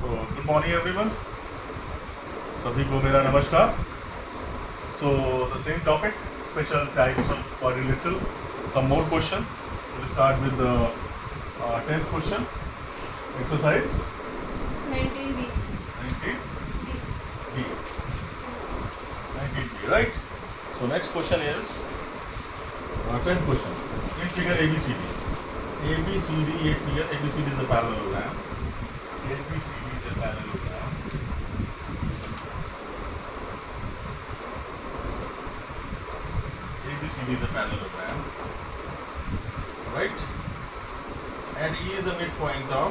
तो good morning everyone, सभी को मेरा नमस्कार। So the same topic, special types of quadrilateral, some more question. We'll start with the 10th question. Exercise 19B. 19B. 19B, right? So next question is 10th question. In figure ABCD. ABCD, एक figure ABCD is a parallelogram. ABCD is a parallelogram. ABCD is a parallelogram, right? And E is the midpoint of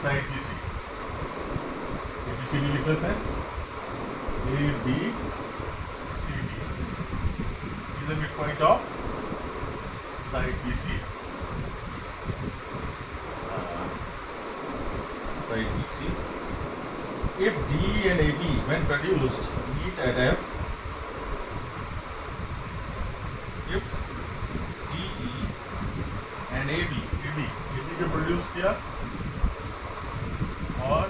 side BC. ABCD लिख लेते हैं. ABCD is the midpoint of side BC. Side BC. If D and AB, when produced, meet at F. If DE and AB को produce किया और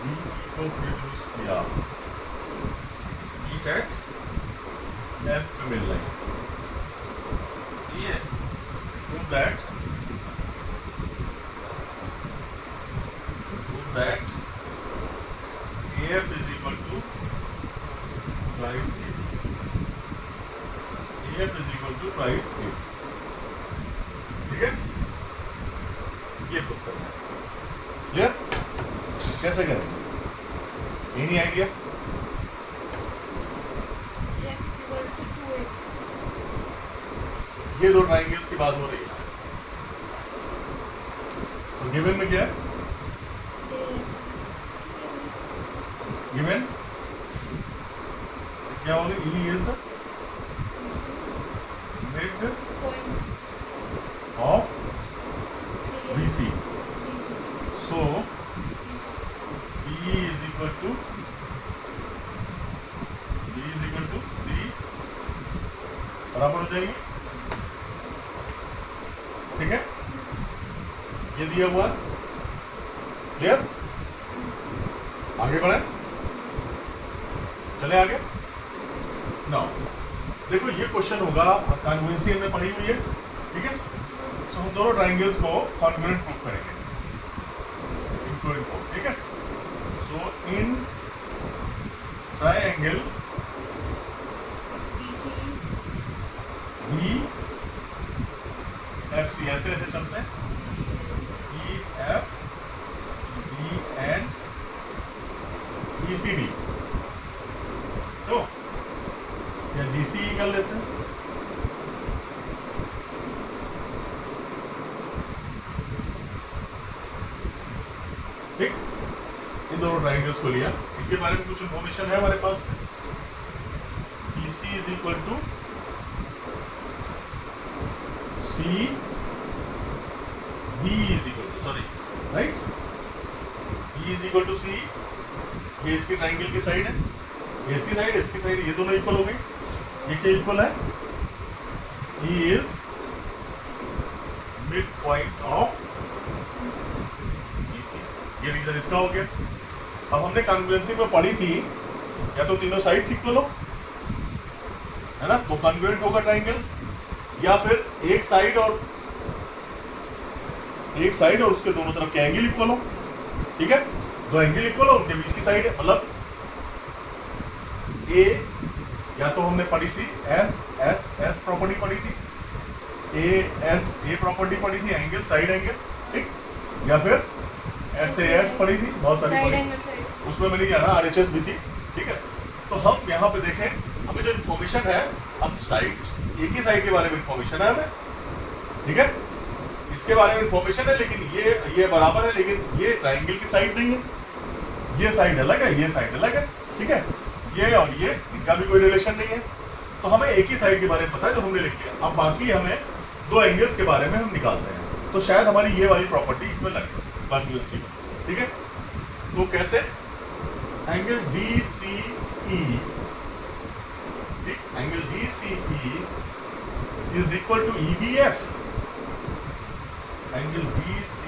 DE को produce किया, meet at F पे मिल रही है। Prove that AF is equal to twice AB. AF is equal to twice A. ठीक है, ये प्रूव करना है। क्लियर? कैसे करेंगे? Any idea? F is equal to 2A. ये दो ट्राइंगल्स की बात हो रही है। सो गिवन में क्या है? गिवन क्या होगा? E is mid of BC. So E is equal to C बराबर हो जाएगी। ठीक है, ये दिया हुआ। क्लियर? आगे बढ़े, चले आगे। नाउ देखो, ये क्वेश्चन होगा, कॉन्ग्रुएंसी हमने पढ़ी हुई है। ठीक है, सो हम दोनों ट्राइंगल्स को कॉन्ग्रुएंट प्रूव करेंगे, इनको। ठीक है, सो इन ट्राइंगल BFC ऐसे ऐसे चलते हैं, EF E and BCD, तो या DC कर लेते हैं। ठीक, इन दोनों ट्राइंगल्स को लिया, इनके बारे में कुछ इंफॉर्मेशन है हमारे पास। BC is equal to C, B is equal to, sorry, right, B is equal to C। ये इसकी ट्राइंगल की साइड है, ये इसकी साइड, इसकी साइड, ये दोनों इक्वल हो गए। ये क्या इक्वल है? E is mid point of BC। ये रीजन इसका हो गया। अब हमने कॉन्ग्रुएंसी में पढ़ी थी, या तो तीनों साइड्स इक्वल हो, है ना, तो कॉन्ग्रुएंट होगा ट्राइंगल, या फिर एक साइड और उसके दोनों तरफ के एंगल इक्वल हो। ठीक है, दो एंगल इक्वल हो, उनके बीच की साइड है, मतलब ए, या तो हमने पढ़ी थी एस प्रॉपर्टी पढ़ी थी, ए प्रॉपर्टी पढ़ी थी, एंगल साइड एंगल। ठीक, या फिर SAS पढ़ी थी, बहुत सारी पढ़ी, उसमें मैंने क्या ना RHS भी थी। ठीक है, तो हम यहाँ पे देखें, हमें जो इन्फॉर्मेशन है, अब साइड, एक ही साइड के बारे में इन्फॉर्मेशन है हमें। ठीक है, इसके बारे में इन्फॉर्मेशन है, लेकिन ये बराबर है, लेकिन ये ट्राइंगल की साइड नहीं है, ये साइड अलग है, ये साइड अलग है। ठीक है, ये और ये, इनका भी कोई रिलेशन नहीं है, तो हमें एक ही साइड के बारे में पता है, जो हमने लिख लिया। अब बाकी हमें दो एंगल्स के बारे में हम निकालते हैं, तो शायद हमारी ये वाली प्रॉपर्टी इसमें लगे कॉन्ग्रुएंसी में। ठीक है, तो कैसे? Angle DCE, angle DCE is equal to EBF. Angle BC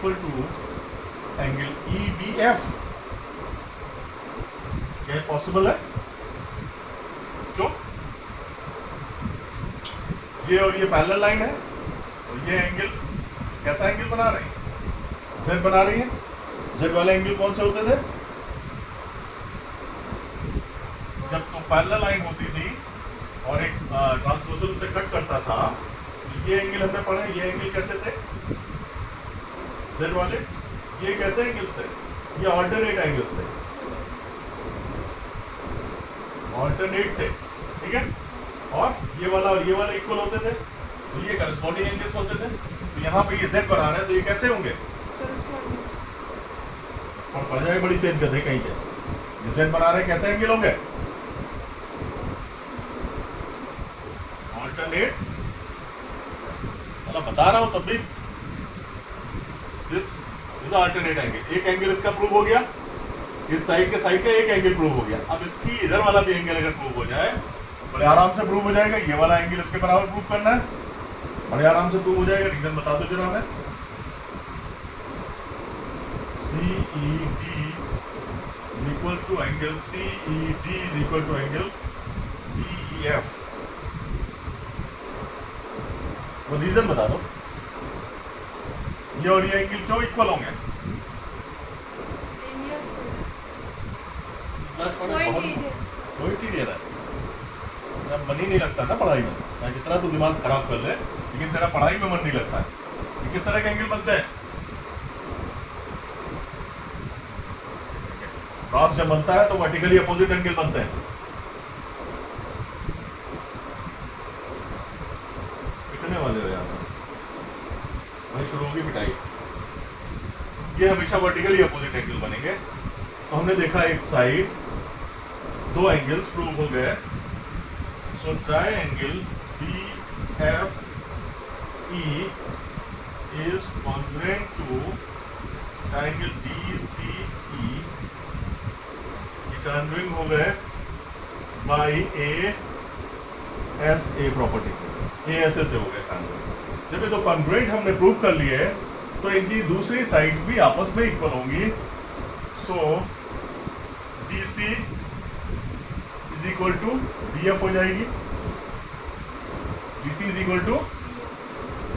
equal to angle EBF। क्या पॉसिबल है? क्यों? ये और ये पैरेलल लाइन है और ये एंगल कैसा एंगल बना रहे हैं? Z बना रही है। Z वाले एंगल कौन से होते थे? जब तो पैरेलल लाइन होती थी और एक ट्रांसवर्सल से कट करता था, तो ये एंगल हमने पढ़ा, ये एंगल कैसे थे Z वाले? ये कैसे एंगल्स थे? ये ऑल्टरनेट एंगल्स थे, ऑल्टरनेट थे, ठीक है। और ये वाला इक्वल होते थे, तो ये करस्पॉन्डिंग एंगल्स होते थे। तो यहाँ पे ये Z बना रहे हैं, तो ये कैसे होंगे? और पड़ जाए बड़ी तेज गधे कहीं के, ये Z बना रहे हैं, कैसे एंगल होंगे? ऑल्टरनेट, मतलब बता रहा हूं तब भी दिस इज अल्टरनेट एंगल। एक एंगल इसका प्रूव हो गया, इस साइड के साइड का एक एंगल प्रूव हो गया। अब इसकी इधर वाला भी एंगल अगर प्रूव हो जाए, बड़े आराम से प्रूव हो जाएगा। ये वाला एंगल इसके बराबर प्रूव करना है, बड़े आराम से प्रूव हो जाएगा। रीजन बता दो जरा हमें। CED is equal to angle CED is equal to angle DEF। वो रीजन बता दो, ये और ये एंगल क्यों इक्वल होंगे? कोई टीरियर है, मन ही नहीं लगता ना पढ़ाई में। मैं जितना तू दिमाग खराब कर ले, लेकिन तेरा पढ़ाई में मन नहीं लगता है। ये किस तरह के एंगल बनते हैं? क्रॉस जब बनता है तो वर्टिकली अपोजिट एंगल बनते हैं। पिटने वाले हो यार, वही शुरू होगी पिटाई। ये हमेशा वर्टिकली अपोजिट एंगल बनेंगे। तो हमने देखा एक साइड, दो एंगल्स प्रूव हो गए। So triangle DFE is congruent to triangle DCE। Congruent हो गए बाई ASA प्रॉपर्टी से, ASA से हो गए कॉन्ग्रुएंट। जब ये तो कॉन्ग्रुएंट हमने प्रूव कर लिए, तो इनकी दूसरी साइड भी आपस में इक्वल होंगी। So DC is equal to BF हो जाएगी, DC is equal to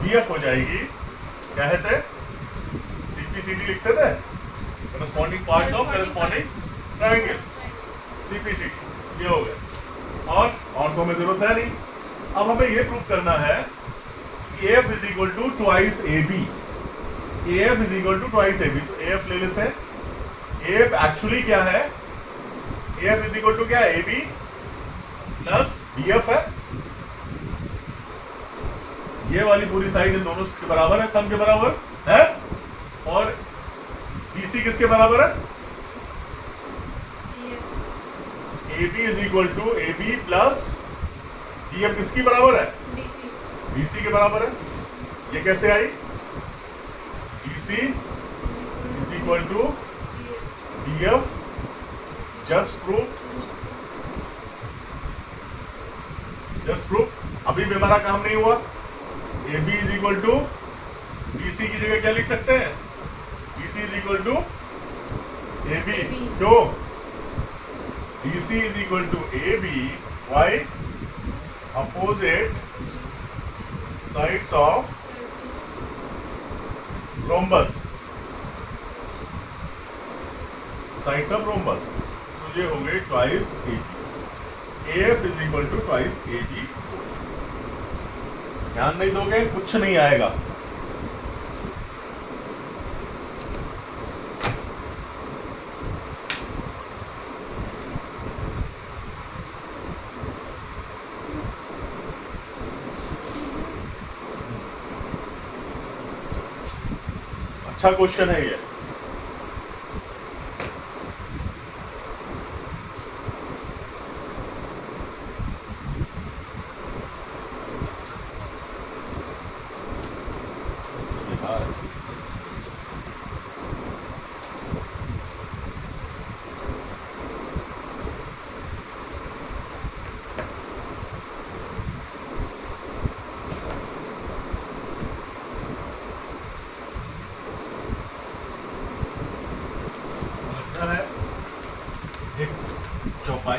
BF हो जाएगी। कैसे? CPCT लिखते थे, corresponding parts of corresponding triangle, CPCT। ये हो गया, और तो हमें जरूरत है नहीं। अब हमें ये प्रूव करना है कि AF is equal to twice AB। AF is equal to twice AB, तो AF ले लेते हैं। AF एक्चुअली क्या है? AF इज इक्वल टू क्या है? AB प्लस BF है। ये वाली पूरी साइड इन दोनों के बराबर है, सम के बराबर है। और BC किसके बराबर है? AB is equal to AB plus BF किसकी बराबर है? BC के बराबर है। ये कैसे आई? BC is equal to BF। Just proof, just proof. अभी भी हमारा काम नहीं हुआ। AB is equal to BC की जगह क्या लिख सकते हैं? BC is equal to AB। क्यों? BC is equal to AB, why? Opposite sides of rhombus, sides of rhombus। So ये हो गए twice AB। AF is equal to twice AB। ध्यान नहीं दोगे कुछ नहीं आएगा। अच्छा क्वेश्चन है ये।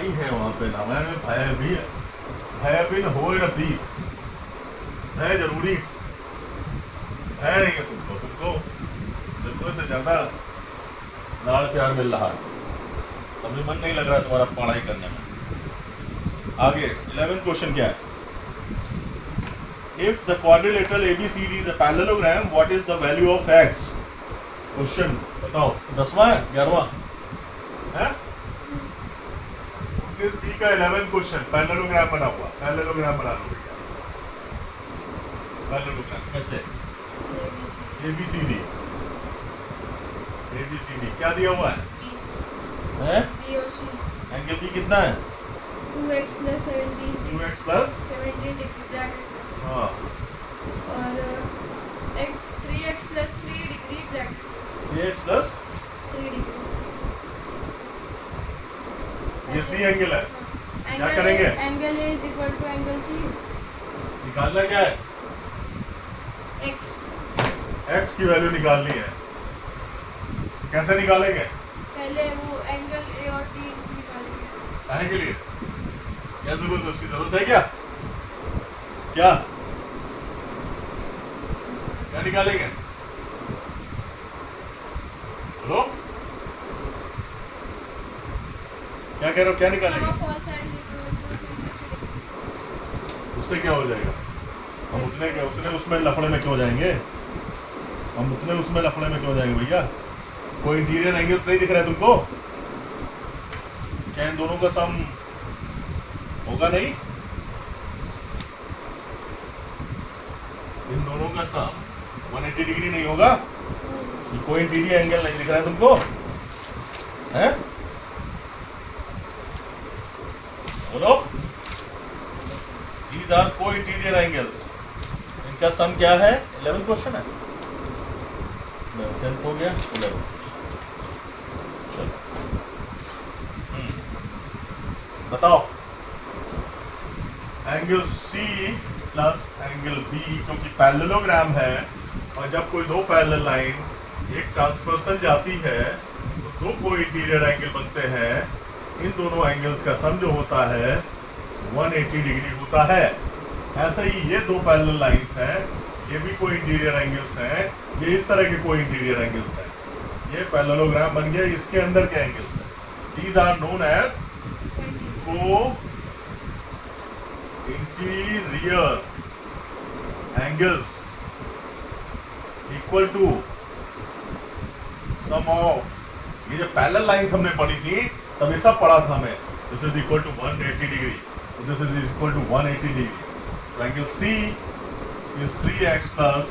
भाई है वहां पे, रामायण में भय भी है, भय बिन होए न प्रीत, भय जरूरी, भय नहीं है तुमको जरूरत से ज्यादा लाड़ प्यार मिल रहा है, अभी मन नहीं लग रहा है तुम्हारा पढ़ाई करने में। आगे 11th क्वेश्चन क्या है? If the quadrilateral ABCD is a parallelogram, what is the value of x? Question बताओ, 10वां है 11वां है? बी का 11th क्वेश्चन, पैरेललोग्राम बना हुआ, पैरेललोग्राम बना लो भैया, पैरेललोग्राम कैसे? ABCD, ABCD क्या दिया हुआ है? B और C। एंगल बी कितना है? 2x plus 17 2x plus 17 degree bracket हाँ और 3x plus 3 degree bracket 3x plus 3 degree. ये सी एंगल है, क्या एंगल करेंगे? Angle A is equal to angle C. निकालना क्या है? x x की वैल्यू निकालनी है, कैसे निकालेंगे? पहले वो एंगल ए और टी निकालेंगे। काहे के लिए? क्या जरूरत है उसकी? जरूरत है क्या? क्या क्या निकालेंगे? बोलो क्या कह रहे हो, क्या निकालेंगे? Sum of all sides is equal to 360 degree। उससे क्या हो जाएगा? हम उतने उसमें लफड़े में क्यों जाएंगे? हम उतने उसमें लफड़े में क्यों जाएंगे भैया? कोई इंटीरियर एंगल्स नहीं दिख रहा है तुमको? क्या इन दोनों का सम होगा नहीं? इन दोनों का सम 180 डिग्री नहीं होगा? कोई इंटीरियर एंगल नहीं दिख रहा है तुमको? हैं? बोलो, these are co-interior angles, इनका सम क्या है? 11th क्वेश्चन है, 10th हो गया, 11th चलो बताओ। Angle C plus angle B क्योंकि पैरेललोग्राम है, और जब कोई दो पैरेलल लाइन एक ट्रांसवर्सल जाती है तो दो को इंटीरियर एंगल बनते हैं, इन दोनों एंगल्स का सम जो होता है 180 डिग्री होता है। ऐसे ही ये दो पैरेलल लाइंस हैं, ये भी कोई इंटीरियर एंगल्स हैं, ये इस तरह के कोई इंटीरियर एंगल्स हैं, ये पैरेललोग्राम बन गया, इसके अंदर के एंगल्स हैं। These are known as co interior angles equal to sum of, ये जो पैरेलल लाइंस हमने पढ़ी थी तब ये सब पढ़ा था हमें, this is equal to 180 degree, this is equal to 180 degree. तो angle C is 3x plus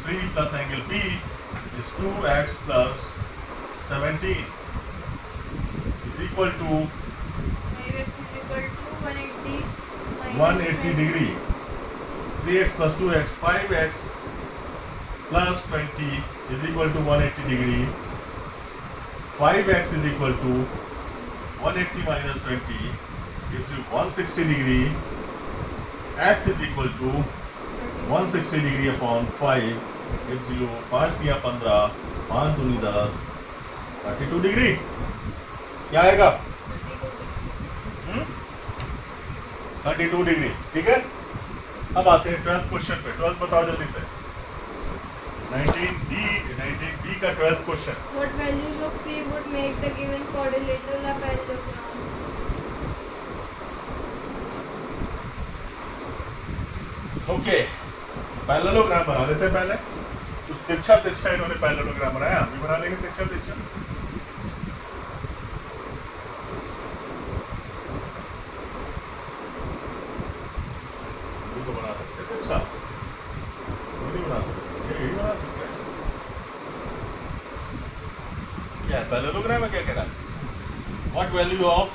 3 plus angle B is 2x plus 17 is equal to 5x is equal to 180 180 degree. 3x plus 2x, 5x plus 20 is equal to 180 degree. 5x is equal to 180 minus 20 gives you 160 degree. X is equal to 160 degree upon 5 gives you 5 दिया 15, 5 दूनी 10, 32 degree. क्या आएगा? 32 degree, ठीक है। अब आते हैं 12th question पे। 12th बताओ जल्दी से। 19B का 12th question. What values of P would make the given quadrilateral a parallelogram? Okay, parallelogram बना लेते हैं पहले। कुछ तिरछा तिरछा इन्होंने पैरेललोग्राम बनाया, हम भी बना लेंगे तिरछा तिरछा। ये तो बना सकते हैं तिरछा, ये नहीं बना सकते, ये बना सकते हैं। क्या है पैरेललोग्राम है, क्या कह रहा है? What value of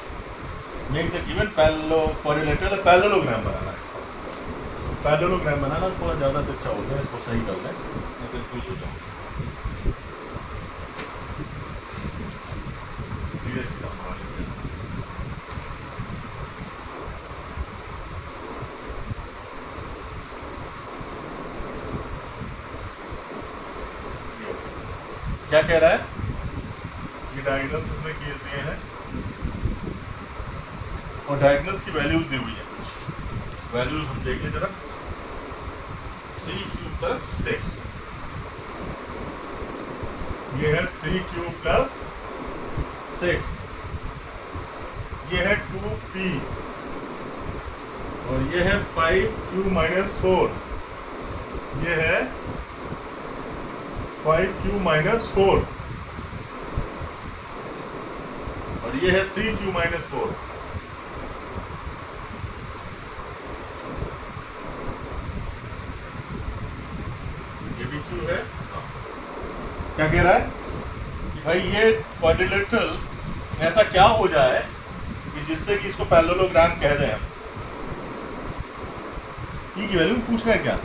make the given parallelogram, parallelogram बनाना है। पैरेललोग्राम बनाना थोड़ा ज़्यादा अच्छा हो गया, इसको सही कर लें, मैं कंफ्यूज हो जाऊँ। सीधे सीधा बना लेते हैं। क्या कह रहा है? ये डायगोनल्स इसने खींच दिए हैं, और डायगोनल्स की वैल्यूज दी हुई है कुछ वैल्यूज हम देखें जरा 3q प्लस 6 ये है 3q प्लस 6 ये है 2p और ये है 5q माइनस 4 ये है 5q माइनस 4 और ये है 3q माइनस 4 ये भी q है। क्या कह रहा है कि भाई ये क्वाड्रिलेटरल ऐसा क्या हो जाए कि जिससे कि इसको पैरेललोग्राम कह दें हम। p की वैल्यू पूछ रहे हैं क्या?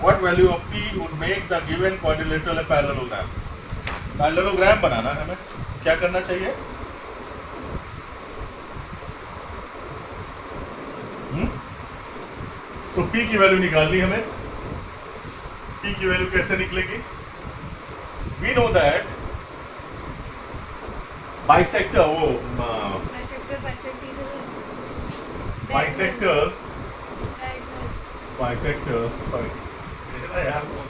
What value of p would make the given quadrilateral a parallelogram? Parallelogram बनाना है हमें, क्या करना चाहिए? So p की वैल्यू निकालनी हमें। p की वैल्यू कैसे निकलेगी? We know that bisector bisectors sorry diagonal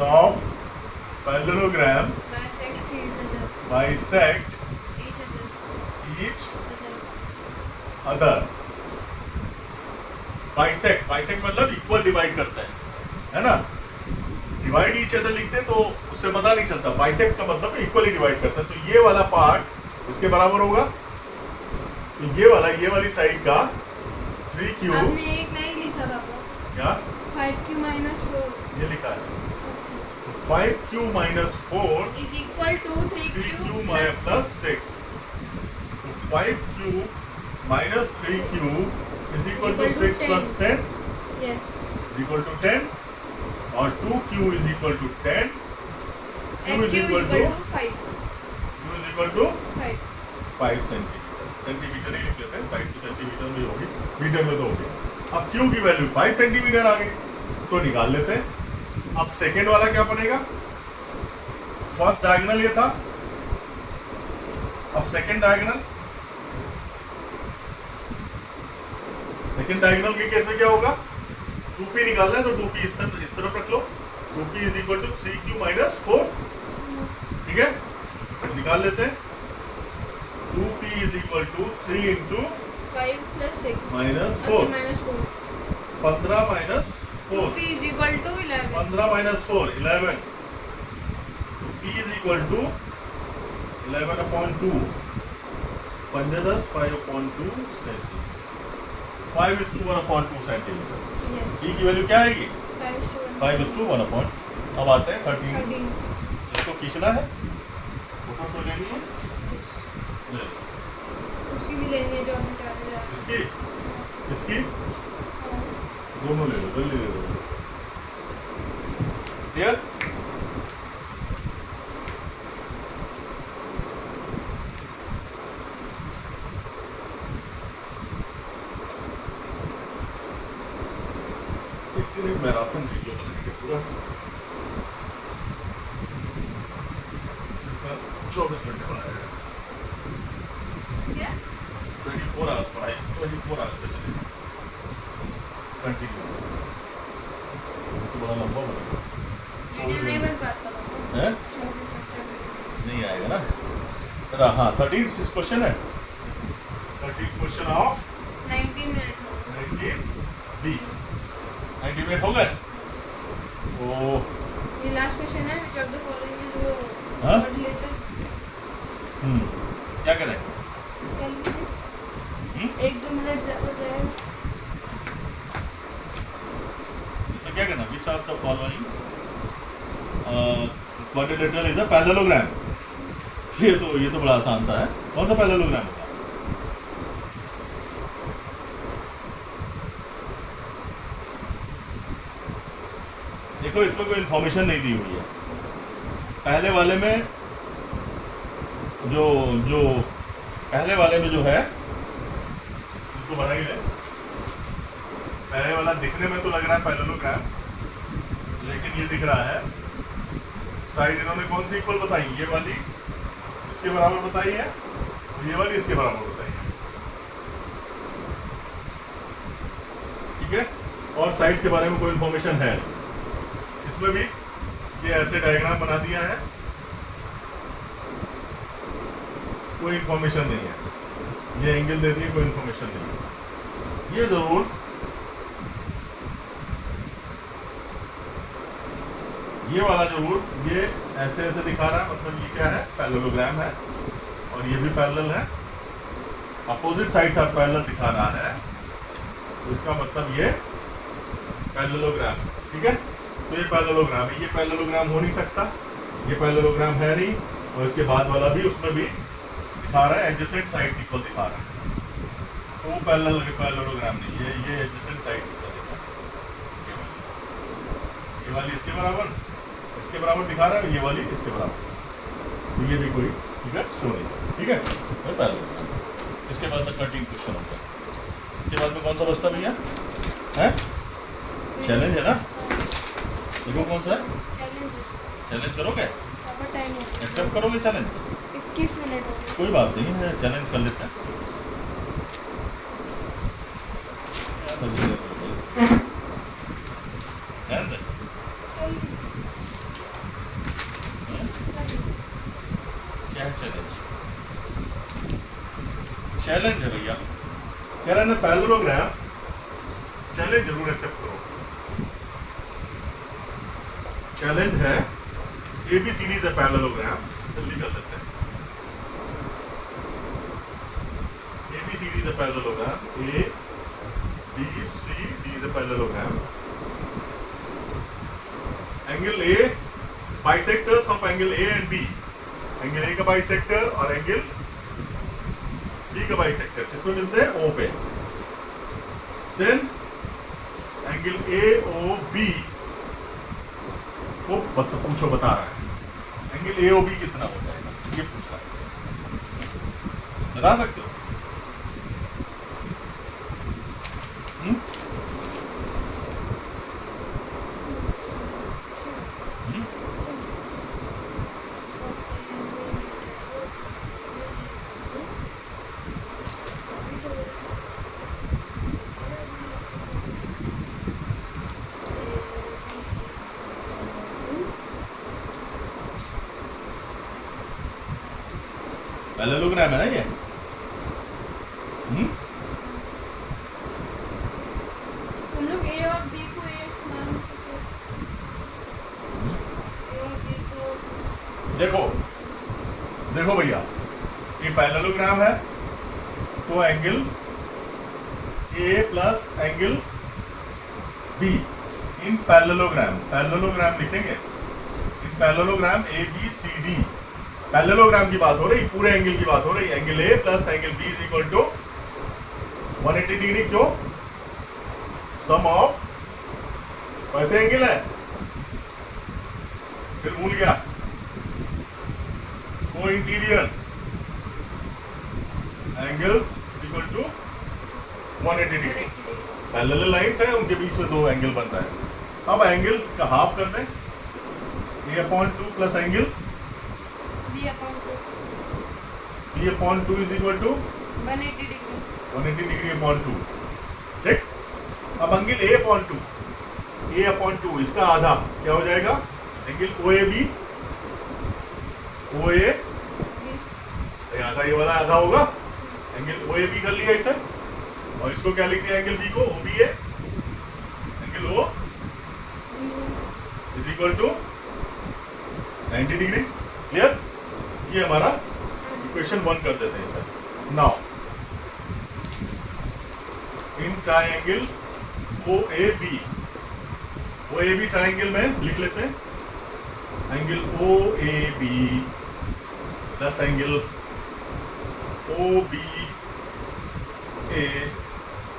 of parallelogram bisect each other। Bisect मतलब इक्वल डिवाइड करता है ना? डिवाइड ईच अदर लिखते हैं तो उससे पता नहीं चलता। बाइसेक्ट का मतलब इक्वली डिवाइड करता है। तो ये वाला पार्ट इसके बराबर होगा, तो ये वाली साइड का 3q आपने एक नहीं लिखा पापा। क्या 5q minus 4 ये लिखा है? 5q minus 4 is equal to 3q minus 6। तो 5q minus 3q is equal to 6 plus 10 yes is equal to 10 और 2q is equal to 10 q is equal to 5 centimetre ही लिख लेते हैं, साइड तो सेंटीमीटर में होगी, मीटर में तो होगी। अब q की वैल्यू 5 सेंटीमीटर आ गई तो निकाल लेते हैं। अब सेकेंड वाला क्या बनेगा? फर्स्ट डायगोनल ये था, अब सेकेंड डायगोनल के केस में क्या होगा? 2p निकालना है तो 2p इस तरफ रख लो। 2p is equal to 3q minus 4। ठीक है, तो निकाल लेते हैं। 2p is equal to 3 into 5 plus 6 minus 4 minus 4 15 minus 4 2p is equal to 11 15 minus 4 11 p is equal to 11 upon 2 5 10 5 अपॉन 2 centimetre 5 is to 1 upon 2 centimetre. yes p की value क्या आएगी? 5 is to 5 is to 1 upon। अब आते हैं 13। 13 इसको खींचना है, फोटो तो लेनी है, yes ले। उसी भी लेनी है जो हमने डाले जा इसकी दोनों ले लो, जल्दी ले लो। क्लियर? मैराथन वीडियो बनाएंगे पूरा, इसमें 24 घंटे बनाएगा। क्या 24 आवर्स पढ़ाई, 24 आवर्स का चलेगा कंटिन्यू। तो बड़ा लंबा बनेगा, वीडियो नहीं बन पाता है? नहीं आएगा ना। हाँ 13 क्वेश्चन है, 13 क्वेश्चन ऑफ 19 मिनट्स 19 बी 90 मिनट हो गए। ओ ये लास्ट क्वेश्चन है which of the following is वो हाँ? कोऑर्डिनेटर क्या करें? एक दो मिनट हो जाएगा। इसमें क्या करना? Which of the following quadrilateral is a parallelogram. ये तो बड़ा आसान सा है। कौन सा पैरेललोग्राम होगा? देखो इसमें कोई इंफॉर्मेशन नहीं दी हुई है। पहले वाले में जो है उसको बना ही ले। पहले वाला दिखने में तो लग रहा है पैरेललोग्राम, लेकिन ये दिख रहा है साइड इन्होंने कौन सी इक्वल बताई, ये वाली इसके बराबर बताई है और ये वाली इसके बराबर बताई है, ठीक है। और साइड्स के बारे में कोई इंफॉर्मेशन है, इसमें भी ये ऐसे डायग्राम बना दिया है, कोई इंफॉर्मेशन नहीं है, ये एंगल दे दिए, कोई इंफॉर्मेशन नहीं है। ये जरूर ये वाला जरूर ये ऐसे ऐसे दिखा रहा है, मतलब ये क्या है, पैरेललोग्राम है और ये भी पैरेलल है, अपोजिट साइड्स आर पैरेलल दिखा रहा है, तो इसका मतलब ये पैरेललोग्राम है, ठीक है। तो ये पैरेललोग्राम है, ये पैरेललोग्राम हो नहीं सकता, ये पैरेललोग्राम है नहीं, और इसके बाद वाला भी उसमें भी दिखा रहा है एडजेसेंट साइड्स इक्वल दिखा रहा है, तो वो पैरेललोग्राम नहीं है, ये एडजेसेंट साइड्स इक्वल दिखा रहा है, ये वाली इसके बराबर दिखा रहा है, ये वाली इसके बराबर, तो ये भी कोई फिगर शो नहीं, ठीक है। तो पैरेललोग्राम। इसके बाद में 13 क्वेश्चन होता है, इसके बाद में कौन सा बचता भैया है, चैलेंज है ना, देखो कौन सा है, चैलेंज करोगे, एक्सेप्ट करोगे चैलेंज, 21 मिनट हो गए। कोई बात नहीं है, चैलेंज कर लेते हैं। ध्यान दे। क्या है चैलेंज, चैलेंज है भैया, कह रहा है ना पैरेललोग्राम, चैलेंज जरूर एक्सेप्ट करो। चैलेंज है ABCD इज अ पैरेललोग्राम, जल्दी कर लेते हैं। ABCD is a parallelogram. A, B, C, D is a parallelogram. Angle A, bisectors of angle A and B. Angle A का bisector और angle B का bisector किसमें मिलते हैं, O पे. Then angle AOB को बता रहा है, angle AOB कितना हो जाएगा, ये पूछ रहा है, बता सकते हो? पैरेललोग्राम है ना ये, हम लोग A और B को एक मान A और B को देखो भैया, ये पैरेललोग्राम है, तो angle A plus angle B in parallelogram लिखेंगे, इन पैरेललोग्राम ABCD, पैरेललोग्राम की बात हो रही, पूरे एंगल की बात हो रही, angle A plus angle B is equal to 180 degree, क्यों, सम ऑफ वैसे एंगल है, फिर भूल गया, co interior angles equal to 180 degree, parallel lines है, उनके बीच में दो एंगल बनता है। अब एंगल का हाफ कर दें, A/2 plus angle B/2 is equal to 180 degree upon 2, ठीक। अब एंगल A/2 इसका आधा क्या हो जाएगा, एंगल OAB, आधा ये वाला आधा होगा, एंगल OAB कर लिया इसे, और इसको क्या लिख दिया, एंगल B को OBA, angle O is equal to 90 degree, clear. ये हमारा इक्वेशन 1 कर देते हैं sir. Now in triangle OAB triangle में लिख लेते हैं, angle OAB plus angle OBA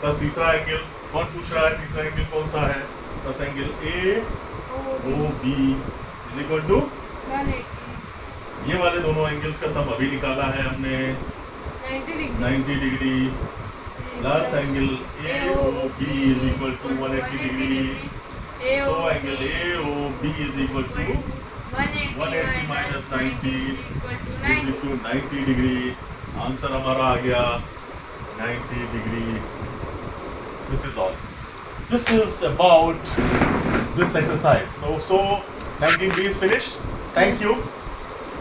plus तीसरा एंगल, कौन पूछ रहा है, तीसरा एंगल कौन सा है, plus angle AOB is equal to 180, ये वाले दोनों एंगल्स का सम अभी निकाला है हमने, 90 degree plus angle AOB is equal to 180 degree, so angle AOB is equal to 180 minus 90 is equal to is 90. equal to 90 degree. Answer हमारा आ गया 90 degree. This is all. This is about this exercise. So 19B is finished. Thank you.